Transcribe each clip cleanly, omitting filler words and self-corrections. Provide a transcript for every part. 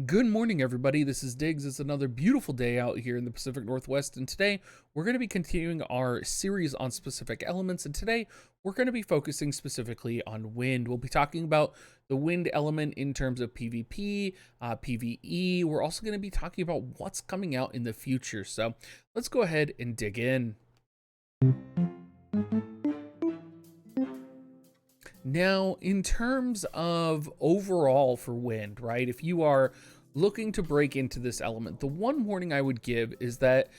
Good morning, everybody. This is Diggs. It's another beautiful day out here in the Pacific Northwest, and today we're going to be continuing our series on specific elements. And today we're going to be focusing specifically on wind. We'll be talking about the wind element in terms of PvP, PvE. We're also going to be talking about what's coming out in the future. So let's go ahead and dig in. Now, in terms of overall for wind, right? If you are looking to break into this element, the one warning I would give is that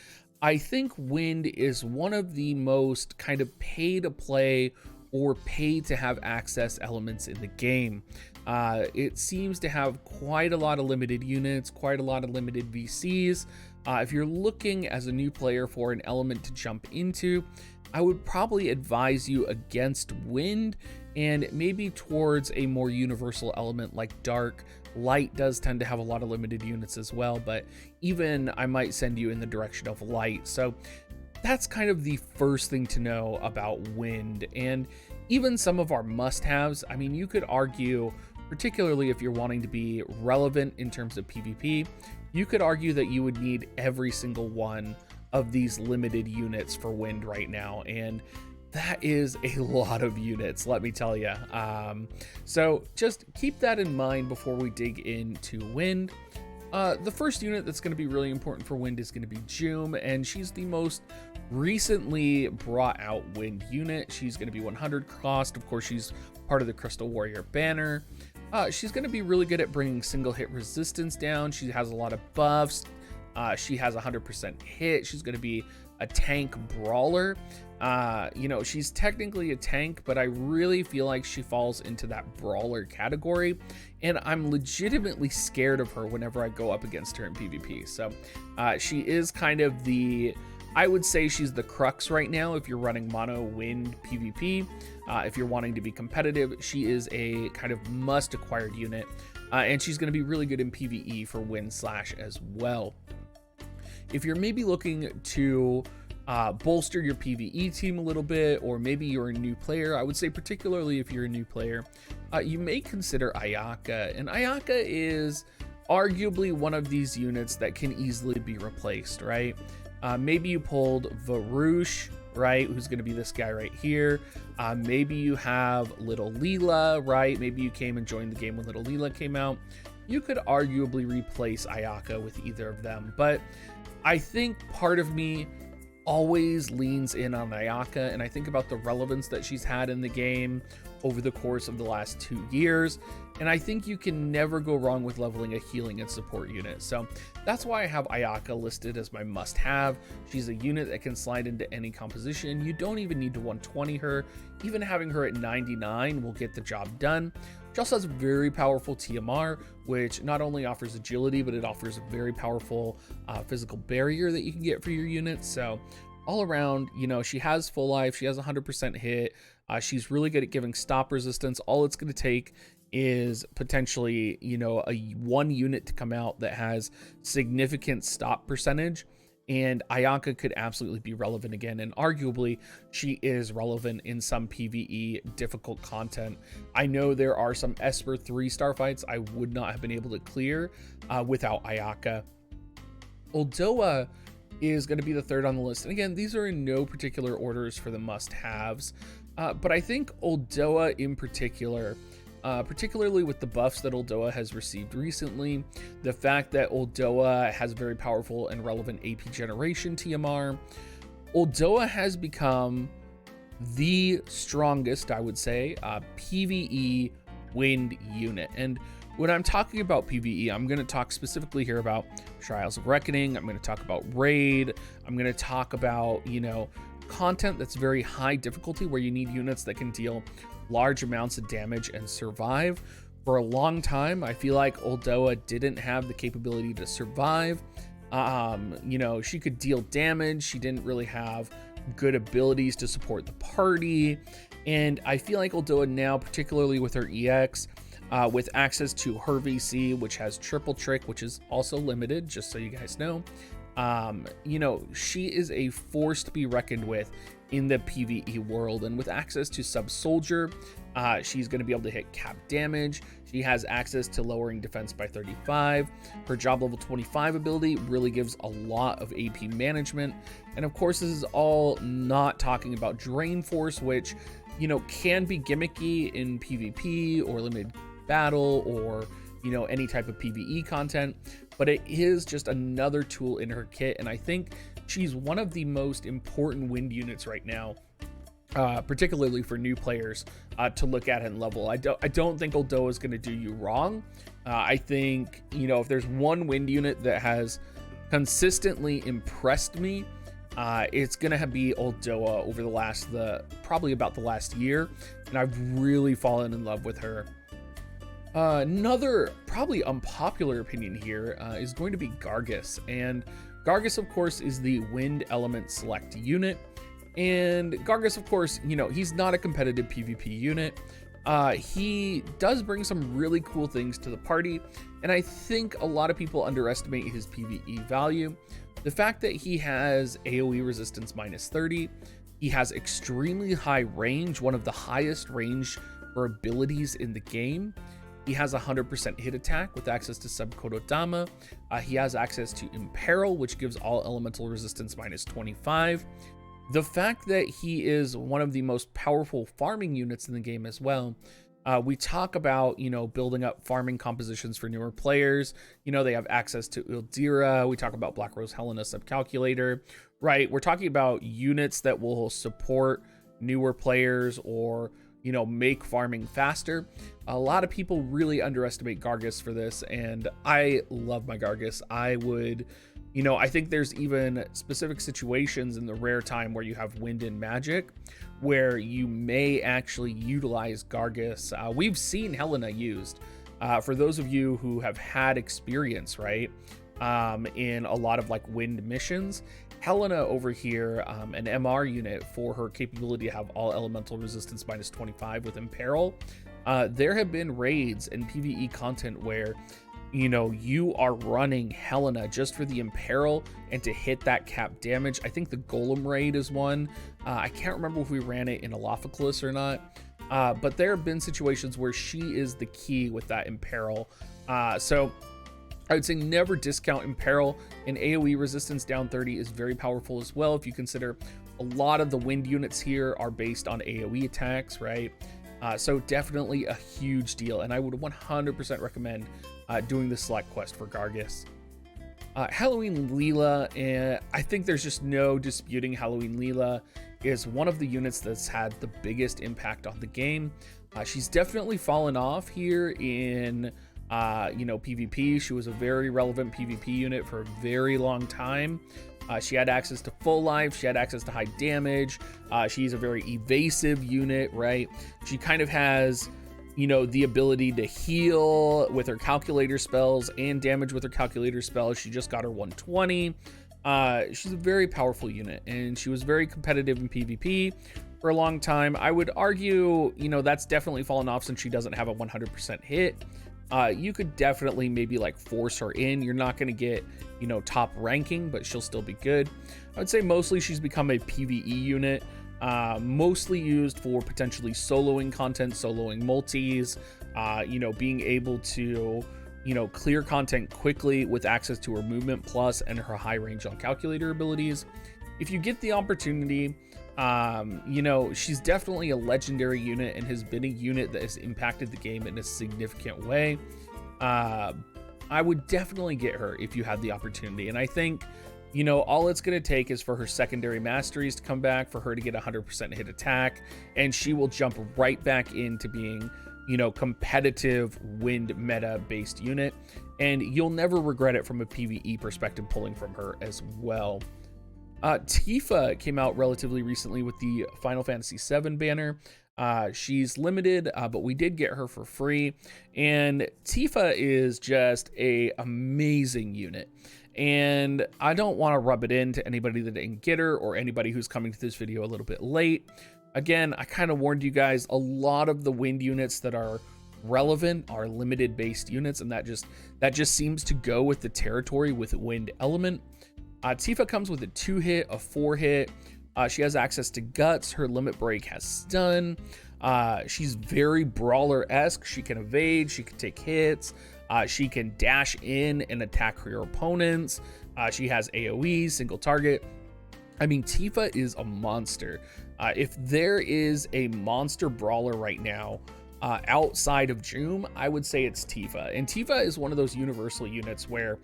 I think wind is one of the most kind of pay to play or pay to have access elements in the game. It seems to have quite a lot of limited units, quite a lot of limited VCs. If you're looking as a new player for an element to jump into, I would probably advise you against wind and maybe towards a more universal element like dark. Light does tend to have a lot of limited units as well, but even I might send you in the direction of light. So that's kind of the first thing to know about wind. And even some of our must-haves, I mean, you could argue, particularly if you're wanting to be relevant in terms of PvP, you could argue that you would need every single one of these limited units for wind right now, and that is a lot of units, let me tell you. So just keep that in mind before we dig into wind. The first unit that's going to be really important for wind is going to be June, and she's the most recently brought out wind unit. She's going to be 100 cost. Of course, she's part of the Crystal Warrior banner. She's going to be really good at bringing single hit resistance down. She has a lot of buffs. She has 100% hit. She's going to be a tank brawler. She's technically a tank, but I really feel like she falls into that brawler category, and I'm legitimately scared of her whenever I go up against her in PvP. So she is kind of I would say she's the crux right now if you're running mono wind PvP. If you're wanting to be competitive, she is a kind of must acquired unit, and she's going to be really good in PvE for wind slash as well. If you're maybe looking to bolster your PvE team a little bit, or maybe you're a new player, I would say particularly if you're a new player, you may consider Ayaka. And Ayaka is arguably one of these units that can easily be replaced, right? Maybe you pulled Varush, right, who's going to be this guy right here. Maybe you have little Leela, right? Maybe you came and joined the game when little Leela came out. You could arguably replace Ayaka with either of them, but I think part of me always leans in on Ayaka, and I think about the relevance that she's had in the game over the course of the last 2 years, and I think you can never go wrong with leveling a healing and support unit. So that's why I have Ayaka listed as my must-have. She's a unit that can slide into any composition. You don't even need to 120 her. Even having her at 99 will get the job done. She also has a very powerful TMR, which not only offers agility, but it offers a very powerful physical barrier that you can get for your units. So all around, she has full life. She has 100% hit. She's really good at giving stop resistance. All it's going to take is potentially, a one unit to come out that has significant stop percentage, and Ayaka could absolutely be relevant again, and arguably she is relevant in some PvE difficult content. I know there are some Esper 3-star fights I would not have been able to clear without Ayaka. Aldoa is going to be the third on the list, and again, these are in no particular orders for the must-haves, but I think Aldoa in particular, particularly with the buffs that Aldoa has received recently, the fact that Aldoa has very powerful and relevant AP generation TMR, Aldoa has become the strongest, I would say, PvE wind unit. And when I'm talking about PvE, I'm going to talk specifically here about Trials of Reckoning. I'm going to talk about Raid. I'm going to talk about, content that's very high difficulty where you need units that can deal large amounts of damage and survive. For a long time, I feel like Aldoa didn't have the capability to survive. She could deal damage. She didn't really have good abilities to support the party. And I feel like Aldoa now, particularly with her EX, with access to her VC, which has triple trick, which is also limited, just so you guys know, You know, she is a force to be reckoned with in the PvE world, and with access to sub soldier, she's going to be able to hit cap damage. She has access to lowering defense by 35. Her job level 25 ability really gives a lot of AP management. And of course, this is all not talking about Drain Force, which, you know, can be gimmicky in PvP or limited battle or, you know, any type of PvE content, but it is just another tool in her kit. And I think she's one of the most important wind units right now, particularly for new players to look at and level. I don't think Aldoa is going to do you wrong. I think, you know, if there's one wind unit that has consistently impressed me, it's going to be Aldoa over probably about the last year. And I've really fallen in love with her. Another probably unpopular opinion here is going to be Gargas. And Gargas, of course, is the wind element select unit. And Gargas, of course, you know, he's not a competitive PvP unit. He does bring some really cool things to the party, and I think a lot of people underestimate his PvE value. The fact that he has AoE resistance -30, he has extremely high range, one of the highest range for abilities in the game. He has 100% hit attack with access to Subkododama. He has access to Imperil, which gives all elemental resistance -25. The fact that he is one of the most powerful farming units in the game as well. We talk about, you know, building up farming compositions for newer players. You know, they have access to Ildira. We talk about Black Rose Helena Subcalculator, right? We're talking about units that will support newer players or, you know, make farming faster. A lot of people really underestimate Gargas for this, and I love my Gargas. You know, I think there's even specific situations in the rare time where you have wind and magic where you may actually utilize Gargas. We've seen Helena used. For those of you who have had experience, right, in a lot of like wind missions, Helena over here, an MR unit for her capability to have all elemental resistance -25 with Imperil. There have been raids and PvE content where, you know, you are running Helena just for the Imperil and to hit that cap damage. I think the Golem raid is one. I can't remember if we ran it in Alophoclus or not, but there have been situations where she is the key with that Imperil. So I would say never discount Imperil, and AoE resistance down 30 is very powerful as well if you consider a lot of the wind units here are based on AoE attacks, right? So definitely a huge deal, and I would 100% recommend doing the select quest for Gargas. Halloween Leela, and I think there's just no disputing Halloween Leela is one of the units that's had the biggest impact on the game. She's definitely fallen off here in you know, PvP. She was a very relevant PvP unit for a very long time. She had access to full life. She had access to high damage. She's a very evasive unit, right? She kind of has, you know, the ability to heal with her calculator spells and damage with her calculator spells. She just got her 120. She's a very powerful unit, and she was very competitive in PvP for a long time. I would argue, you know, that's definitely fallen off since she doesn't have a 100% hit. You could definitely maybe like force her in. You're not going to get, you know, top ranking, but she'll still be good. I would say mostly she's become a PvE unit, mostly used for potentially soloing content, soloing multis, you know, being able to, you know, clear content quickly with access to her movement plus and her high range on calculator abilities. If you get the opportunity, you know, she's definitely a legendary unit and has been a unit that has impacted the game in a significant way. I would definitely get her if you had the opportunity. And I think, you know, all it's going to take is for her secondary masteries to come back, for her to get 100% hit attack, and she will jump right back into being, you know, competitive wind meta based unit. And you'll never regret it from a PvE perspective pulling from her as well. Tifa came out relatively recently with the Final Fantasy VII banner. She's limited, but we did get her for free. And Tifa is just a amazing unit. And I don't want to rub it in to anybody that didn't get her or anybody who's coming to this video a little bit late. Again, I kind of warned you guys, a lot of the wind units that are relevant are limited based units, and that just seems to go with the territory with wind element. Tifa comes with a 2-hit, a 4-hit. She has access to guts. Her limit break has stun. She's very brawler-esque. She can evade. She can take hits. She can dash in and attack her opponents. She has AoE, single target. I mean, Tifa is a monster. If there is a monster brawler right now, outside of Joom, I would say it's Tifa. And Tifa is one of those universal units where,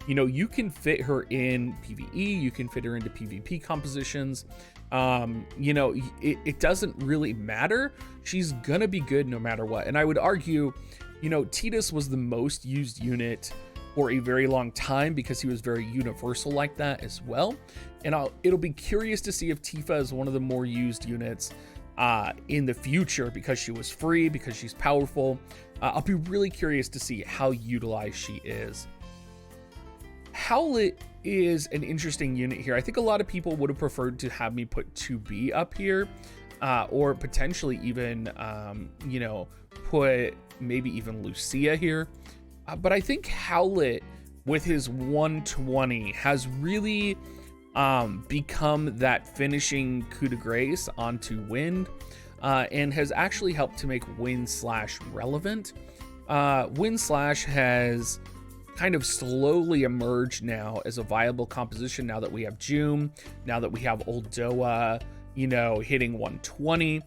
you know, you can fit her in PvE, you can fit her into PvP compositions. You know, it doesn't really matter. She's gonna be good no matter what. And I would argue, you know, Tidus was the most used unit for a very long time because he was very universal like that as well. And it'll be curious to see if Tifa is one of the more used units in the future because she was free, because she's powerful. I'll be really curious to see how utilized she is. Howlett is an interesting unit here. I think a lot of people would have preferred to have me put 2B up here, or potentially even, you know, put maybe even Lucia here. But I think Howlett with his 120 has really become that finishing coup de grace onto Wind, and has actually helped to make Wind Slash relevant. Wind Slash has kind of slowly emerged now as a viable composition now that we have Joom, now that we have Aldoa, you know, hitting 120.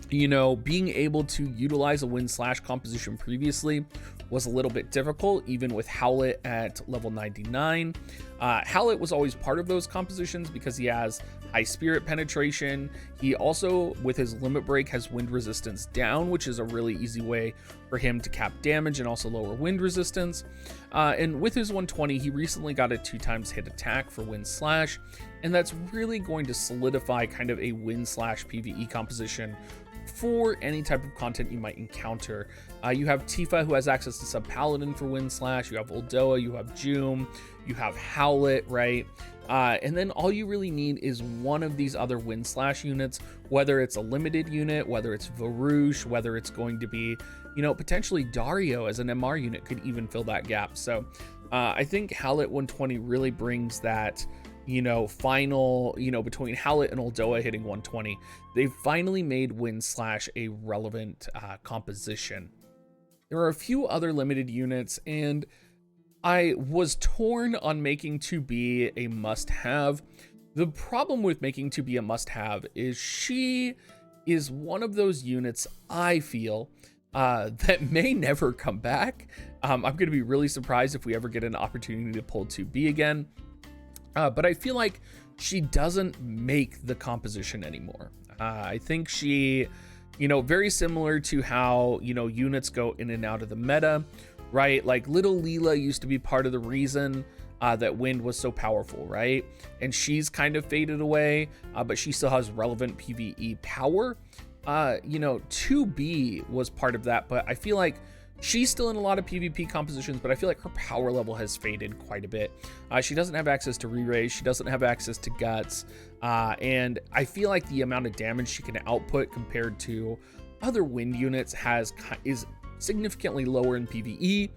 You know, being able to utilize a Wind Slash composition previously was a little bit difficult, even with Howlett at level 99. Howlett was always part of those compositions because he has high spirit penetration. He also, with his limit break, has wind resistance down, which is a really easy way for him to cap damage and also lower wind resistance. And with his 120, he recently got a 2x hit attack for Wind Slash, and that's really going to solidify kind of a Wind Slash PvE composition for any type of content you might encounter. You have Tifa, who has access to Sub Paladin for Wind Slash. You have Aldoa, you have Joom, you have Howlett, right? And then all you really need is one of these other Wind Slash units, whether it's a limited unit, whether it's Varouche, whether it's going to be, you know, potentially Dario as an MR unit could even fill that gap. So I think Howlett 120 really brings that, you know, final, you know, between Howlett and Aldoa hitting 120, they've finally made Wind Slash a relevant composition. There are a few other limited units, and I was torn on making 2B a must-have. The problem with making 2B a must-have is she is one of those units I feel that may never come back. I'm going to be really surprised if we ever get an opportunity to pull 2B again. But I feel like she doesn't make the composition anymore. I think she, you know, very similar to how, you know, units go in and out of the meta, right? Like little Leela used to be part of the reason that Wind was so powerful, right? And she's kind of faded away, but she still has relevant PvE power. You know, 2B was part of that, but I feel like she's still in a lot of PvP compositions, but I feel like her power level has faded quite a bit. She doesn't have access to re-raise. She doesn't have access to guts. And I feel like the amount of damage she can output compared to other Wind units is significantly lower in PvE.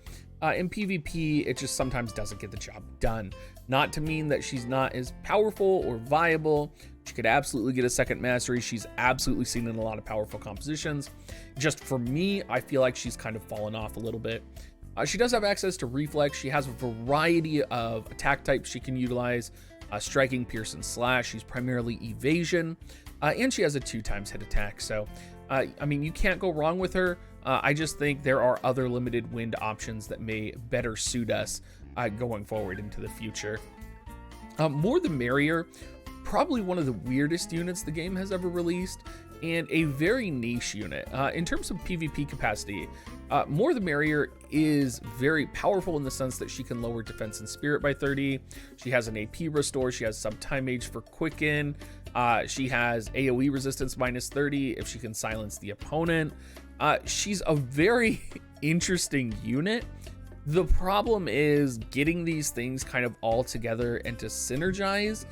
In PvP, it just sometimes doesn't get the job done. Not to mean that she's not as powerful or viable. She could absolutely get a second mastery. She's absolutely seen in a lot of powerful compositions. Just for me, I feel like she's kind of fallen off a little bit. She does have access to reflex. She has a variety of attack types she can utilize. Striking, pierce, and slash. She's primarily evasion. And she has a 2x hit attack. So, I mean, you can't go wrong with her. I just think there are other limited Wind options that may better suit us going forward into the future. More the merrier. Probably one of the weirdest units the game has ever released, and a very niche unit. In terms of PvP capacity, More the Merrier is very powerful in the sense that she can lower defense and spirit by 30. She has an AP restore. She has sub time mage for quicken. She has AoE resistance minus 30 if she can silence the opponent. She's a very interesting unit. The problem is getting these things kind of all together and to synergize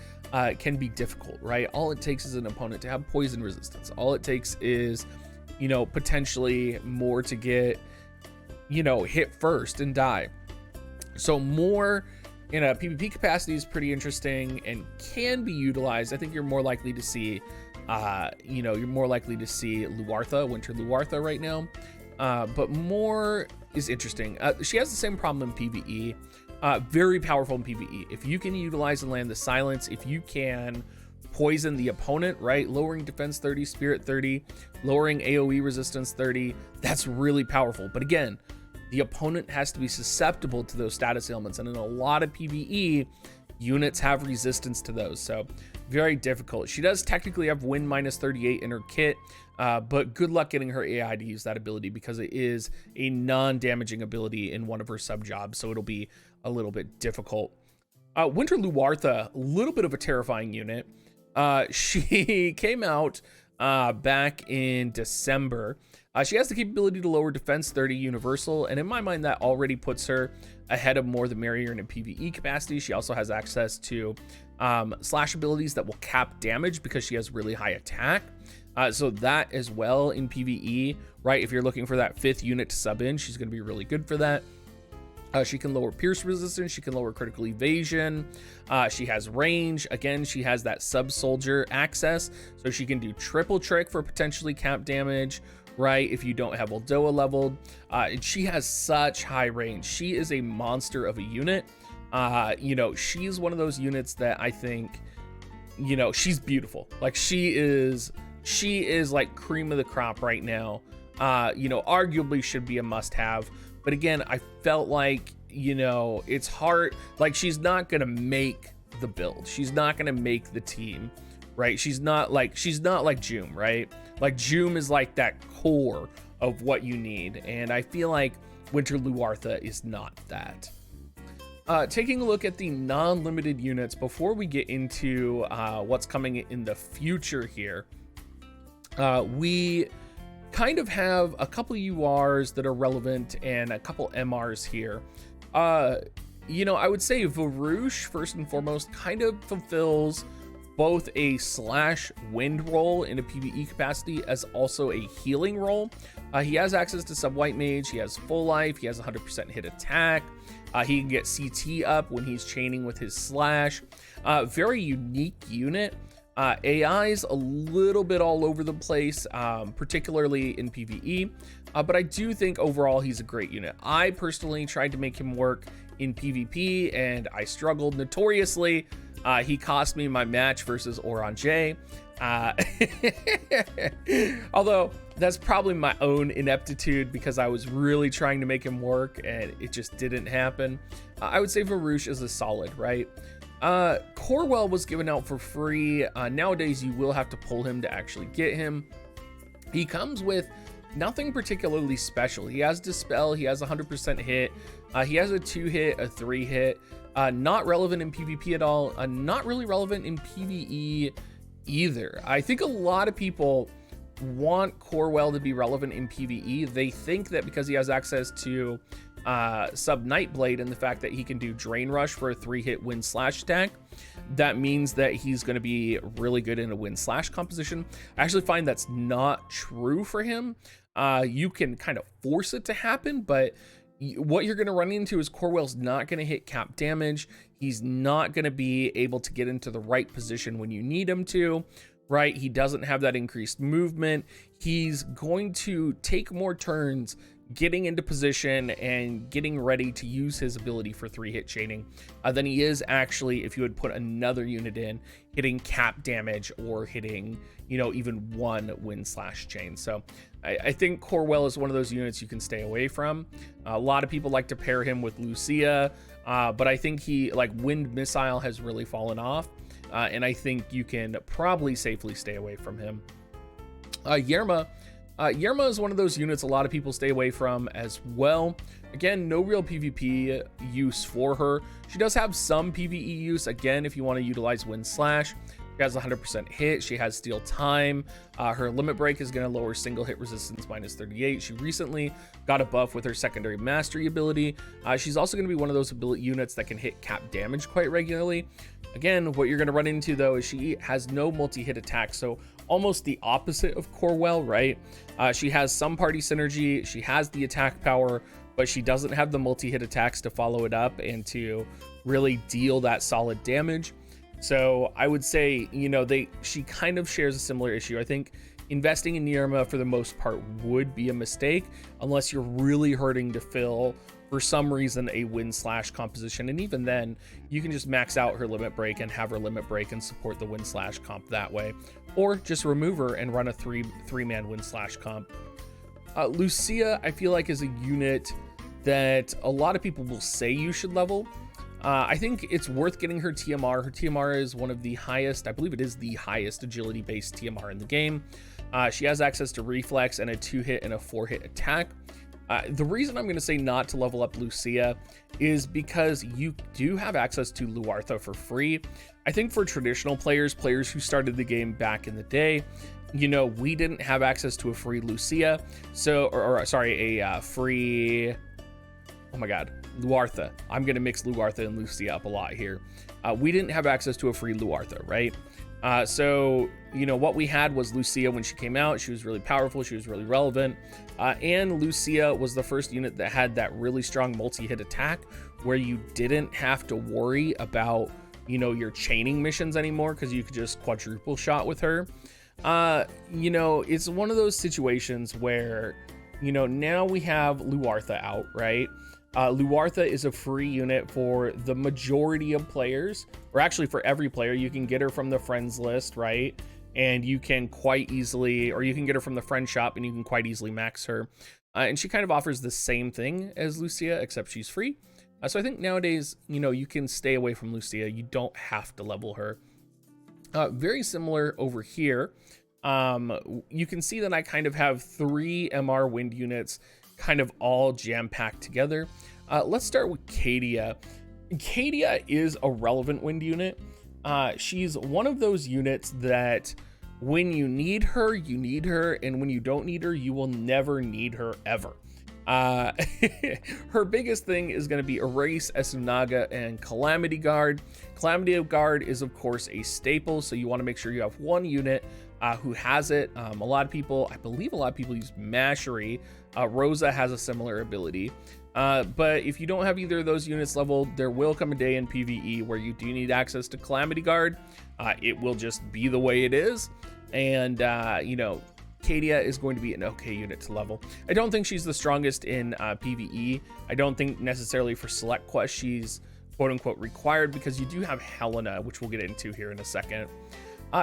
can be difficult, right? All it takes is an opponent to have poison resistance. All it takes is, you know, potentially more to get, you know, hit first and die. So more in a PvP capacity is pretty interesting and can be utilized. I think you're more likely to see, you're more likely to see Luartha, Winter Luartha right now. But more is interesting. She has the same problem in PvE. Very powerful in PvE. If you can utilize and land the silence, if you can poison the opponent, right? Lowering defense 30, spirit 30, lowering AoE resistance 30, that's really powerful. But again, the opponent has to be susceptible to those status ailments. And in a lot of PvE, units have resistance to those. So very difficult. She does technically have win minus 38 in her kit, but good luck getting her AI to use that ability because it is a non-damaging ability in one of her sub jobs. So it'll be a little bit difficult. Winter Luartha, a little bit of a terrifying unit. She came out back in December. She has the capability to lower defense 30 universal, and in my mind that already puts her ahead of More the Merrier in a PvE capacity. She also has access to slash abilities that will cap damage because she has really high attack. So that as well in PvE, right? If you're looking for that 5th unit to sub in, she's going to be really good for that. She can lower pierce resistance. She can lower critical evasion. She has range. Again, she has that sub soldier access, so she can do triple trick for potentially cap damage, right? If you don't have Aldoa leveled. And she has such high range. She is a monster of a unit. She's one of those units that I think, she's beautiful. Like she is like cream of the crop right now. Arguably should be a must have. But again, I felt like, it's hard. Like she's not going to make the build. She's not going to make the team, right? She's not like Joom, right? Like Joom is like that core of what you need. And I feel like Winter Luartha is not that. Taking a look at the non-limited units before we get into what's coming in the future here. We kind of have a couple URs that are relevant and a couple MRs here. I would say Varouche, first and foremost, kind of fulfills both a slash wind role in a PvE capacity as also a healing role. He has access to sub white mage, he has full life, he has 100% hit attack, he can get CT up when he's chaining with his slash. Very unique unit. AI's a little bit all over the place, particularly in PvE, but I do think overall he's a great unit. I personally tried to make him work in PvP and I struggled notoriously. He cost me my match versus Orange. Although that's probably my own ineptitude because I was really trying to make him work and it just didn't happen. I would say Varouche is a solid, right? Corwell was given out for free. Nowadays, you will have to pull him to actually get him. He comes with nothing particularly special. He has Dispel, he has 100% hit, he has a 2-hit, a 3-hit, not relevant in PvP at all, not really relevant in PvE either. I think a lot of people want Corwell to be relevant in PvE. They think that because he has access to sub Nightblade and the fact that he can do Drain Rush for a 3-hit wind slash attack, that means that he's going to be really good in a wind slash composition. I actually find that's not true for him. You can kind of force it to happen, but what you're going to run into is Corwell's not going to hit cap damage. He's not going to be able to get into the right position when you need him to, right? He doesn't have that increased movement. He's going to take more turns getting into position and getting ready to use his ability for 3-hit chaining than he is actually if you would put another unit in hitting cap damage or hitting, even one wind slash chain. So I think Corwell is one of those units you can stay away from. A lot of people like to pair him with Lucia, but I think Wind Missile has really fallen off, and I think you can probably safely stay away from him. Yerma is one of those units a lot of people stay away from as well. Again, no real PvP use for her. She does have some PvE use, again, if you want to utilize Wind Slash. She has 100% hit. She has Steal Time. Her Limit Break is going to lower single hit resistance minus 38. She recently got a buff with her secondary mastery ability. She's also going to be one of those units that can hit cap damage quite regularly. Again, what you're going to run into though is she has no multi-hit attack, so almost the opposite of Corwell, right? She has some party synergy, she has the attack power, but she doesn't have the multi-hit attacks to follow it up and to really deal that solid damage. So I would say, you know, she kind of shares a similar issue. I think investing in Nirma for the most part would be a mistake unless you're really hurting to fill, for some reason, a win/slash composition. And even then, you can just max out her limit break and have her limit break and support the win/slash comp that way. Or just remove her and run a three-man win/slash comp. Lucia, I feel like, is a unit that a lot of people will say you should level. I think it's worth getting her TMR. Her TMR is one of the highest, I believe it is the highest agility-based TMR in the game. She has access to reflex and a 2-hit and a 4-hit attack. The reason I'm going to say not to level up Lucia is because you do have access to Luartha for free. I think for traditional players who started the game back in the day, you know, we didn't have access to a free Lucia. So, free, oh my God, Luartha. I'm going to mix Luartha and Lucia up a lot here. We didn't have access to a free Luartha, right? So, you know, what we had was Lucia when she came out. She was really powerful. She was really relevant. And Lucia was the first unit that had that really strong multi-hit attack where you didn't have to worry about, you know, your chaining missions anymore because you could just quadruple shot with her. You know, it's one of those situations where, you know, now we have Luartha out, right? Luartha is a free unit for the majority of players, or actually for every player. You can get her from the friends list, right? And you can quite easily, or you can get her from the friend shop and you can quite easily max her. And she kind of offers the same thing as Lucia, except she's free. So I think nowadays, you know, you can stay away from Lucia. You don't have to level her. Very similar over here. You can see that I kind of have 3 MR wind units kind of all jam-packed together. Let's start with Cadia. Cadia is a relevant wind unit. She's one of those units that when you need her, and when you don't need her, you will never need her ever. Her biggest thing is going to be Erase, Esunaga, and Calamity Guard. Calamity Guard is, of course, a staple, so you want to make sure you have one unit who has it. I believe a lot of people use Mashery. Rosa has a similar ability. But if you don't have either of those units leveled, there will come a day in PvE where you do need access to Calamity Guard. It will just be the way it is. And, you know, Cadia is going to be an okay unit to level. I don't think she's the strongest in PvE. I don't think necessarily for select quest she's quote-unquote required, because you do have Helena, which we'll get into here in a second.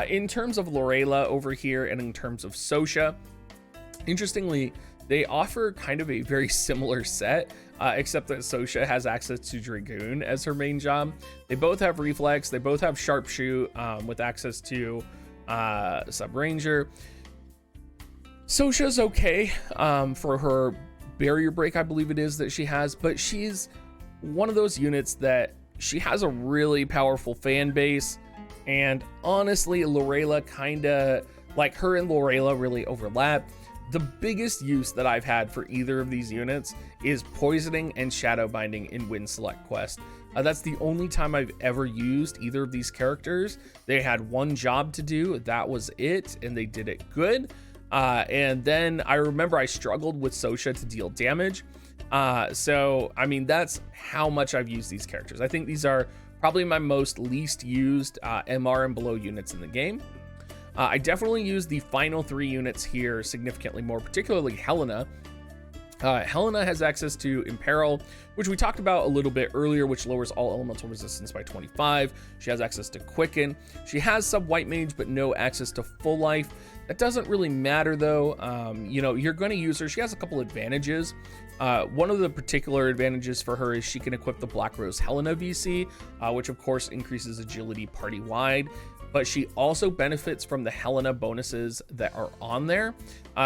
In terms of Lorela over here, and in terms of Sosha, interestingly, they offer kind of a very similar set, except that Sosha has access to Dragoon as her main job. They both have Reflex, they both have Sharpshoot with access to Sub Ranger. Sosha's okay for her Barrier Break, I believe it is, that she has, but she's one of those units that she has a really powerful fan base. And honestly, Lorela kinda, like, her and Lorela really overlap. The biggest use that I've had for either of these units is Poisoning and Shadow Binding in Wind Select Quest. That's the only time I've ever used either of these characters. They had one job to do, that was it, and they did it good. And then I remember I struggled with Sosha to deal damage. So, I mean, that's how much I've used these characters. I think these are probably my most least used MR and below units in the game. I definitely use the final 3 units here significantly more, particularly Helena. Helena has access to Imperil, which we talked about a little bit earlier, which lowers all elemental resistance by 25. She has access to Quicken. She has sub White Mage, but no access to Full Life. That doesn't really matter though. You know, you're going to use her. She has a couple advantages. One of the particular advantages for her is she can equip the Black Rose Helena VC, which of course increases agility party-wide, but she also benefits from the Helena bonuses that are on there.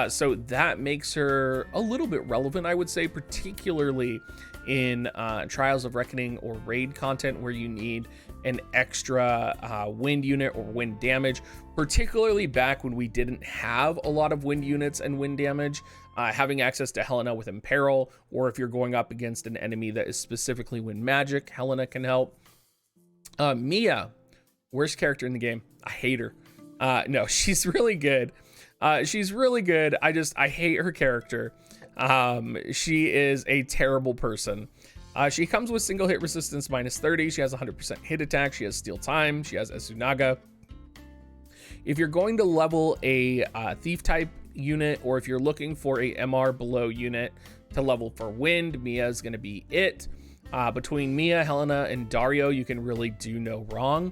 So that makes her a little bit relevant, I would say, particularly in Trials of Reckoning or raid content where you need an extra wind unit or wind damage, particularly back when we didn't have a lot of wind units and wind damage. Having access to Helena with Imperil, or if you're going up against an enemy that is specifically wind magic, Helena can help. Mia, worst character in the game. I hate her. No, she's really good. She's really good. I hate her character. She is a terrible person. She comes with single hit resistance -30. She has 100% hit attack. She has steal time. She has Esunaga. If you're going to level a thief type unit, or if you're looking for a MR below unit to level for wind, Mia is going to be it. Between Mia, Helena, and Dario, you can really do no wrong.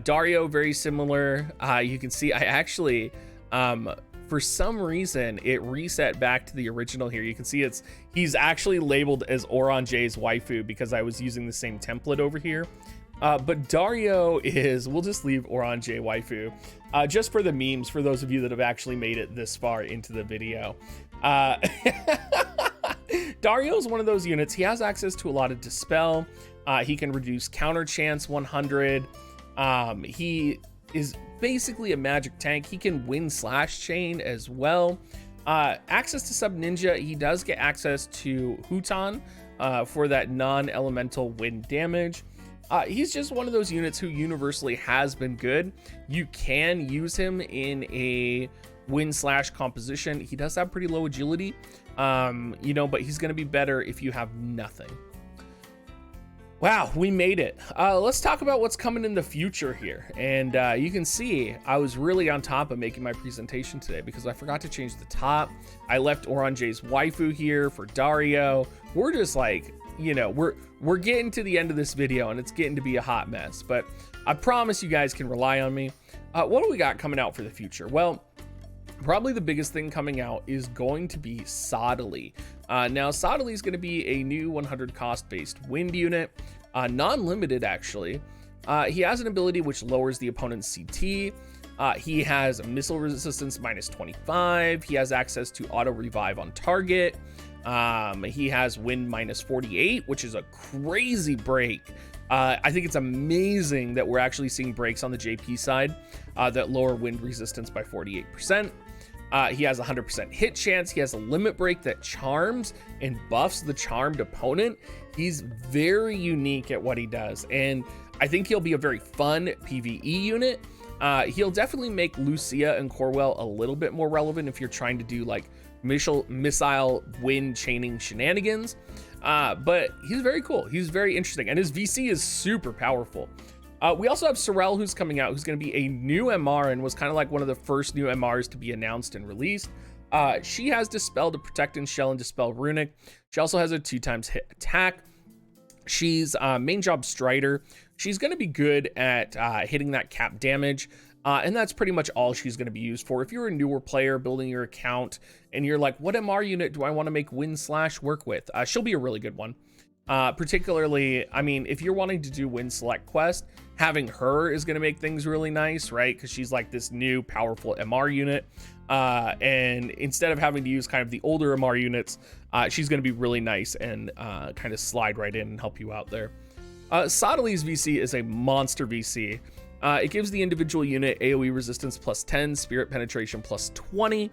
Dario, very similar. You can see I actually, for some reason, it reset back to the original here. You can see he's actually labeled as Orange's waifu because I was using the same template over here. But Dario is, we'll just leave Orange waifu, just for the memes, for those of you that have actually made it this far into the video. Dario is one of those units. He has access to a lot of Dispel. He can reduce counter chance 100. He is basically a magic tank. He can win/chain as well. Access to Sub Ninja. He does get access to Huton for that non-elemental wind damage. He's just one of those units who universally has been good. You can use him in a win/composition. He does have pretty low agility, but he's going to be better if you have nothing. Wow, we made it. Let's talk about what's coming in the future here. And you can see I was really on top of making my presentation today because I forgot to change the top. I left Orange's waifu here for Dario. We're just like, we're getting to the end of this video and it's getting to be a hot mess, but I promise you guys can rely on me. What do we got coming out for the future? Well, probably the biggest thing coming out is going to be Sodily. Now, Sodily is going to be a new 100 cost-based wind unit, non-limited actually. He has an ability which lowers the opponent's CT. He has missile resistance -25. He has access to auto revive on target. He has wind -48, which is a crazy break. I think it's amazing that we're actually seeing breaks on the JP side that lower wind resistance by 48%. He has 100% hit chance. He has a limit break that charms and buffs the charmed opponent. He's very unique at what he does, and I think he'll be a very fun PvE unit. He'll definitely make Lucia and Corwell a little bit more relevant if you're trying to do like missile wind chaining shenanigans. But he's very cool. He's very interesting, and his VC is super powerful. We also have Sorel, who's coming out, who's going to be a new MR and was kind of like one of the first new MRs to be announced and released. She has Dispel to protect and shell and Dispel Runic. She also has a 2x hit attack. She's main job Strider. She's going to be good at hitting that cap damage. And that's pretty much all she's going to be used for. If you're a newer player building your account and you're like, what MR unit do I want to make win/ work with? She'll be a really good one. Particularly, I mean, if you're wanting to do win select quest, having her is going to make things really nice, right? Because she's like this new powerful MR unit. And instead of having to use kind of the older MR units, she's going to be really nice and kind of slide right in and help you out there. Sotily's VC is a monster VC. It gives the individual unit AoE resistance +10, spirit penetration +20.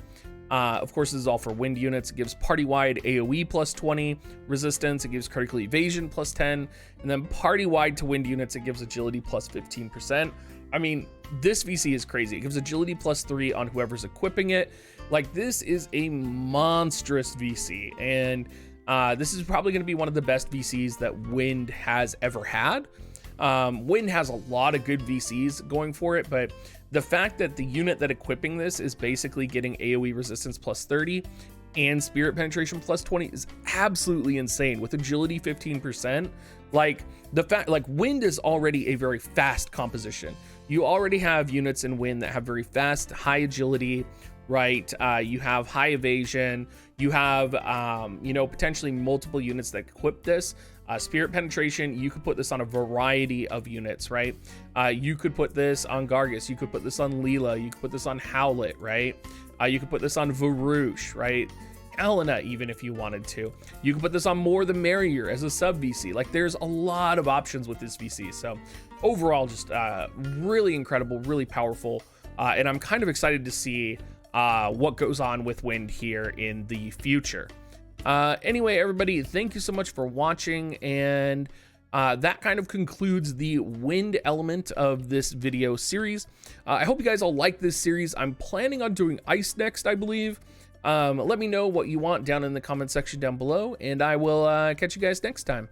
Of course, this is all for wind units. It gives party-wide AoE +20 resistance. It gives critical evasion +10. And then party-wide to wind units, it gives agility +15%. I mean, this VC is crazy. It gives agility +3 on whoever's equipping it. Like, this is a monstrous VC. And this is probably going to be one of the best VCs that wind has ever had. Wind has a lot of good VCs going for it, but the fact that the unit that equipping this is basically getting AoE resistance +30 and spirit penetration +20 is absolutely insane with agility 15%. Like, the fact, like, wind is already a very fast composition. You already have units in wind that have very fast, high agility, right? You have high evasion. You have, potentially multiple units that equip this. Spirit penetration, you could put this on a variety of units, right? You could put this on Gargas. You could put this on Leela. You could put this on Howlett, right? You could put this on Varouche, right? Helena, even if you wanted to. You could put this on More the Merrier as a sub VC. Like, there's a lot of options with this VC. So overall, just really incredible, really powerful. And I'm kind of excited to see what goes on with wind here in the future. Anyway, everybody, thank you so much for watching, and that kind of concludes the wind element of this video series. I hope you guys all like this series. I'm planning on doing ice next, I believe. Let me know what you want down in the comment section down below, and I will catch you guys next time.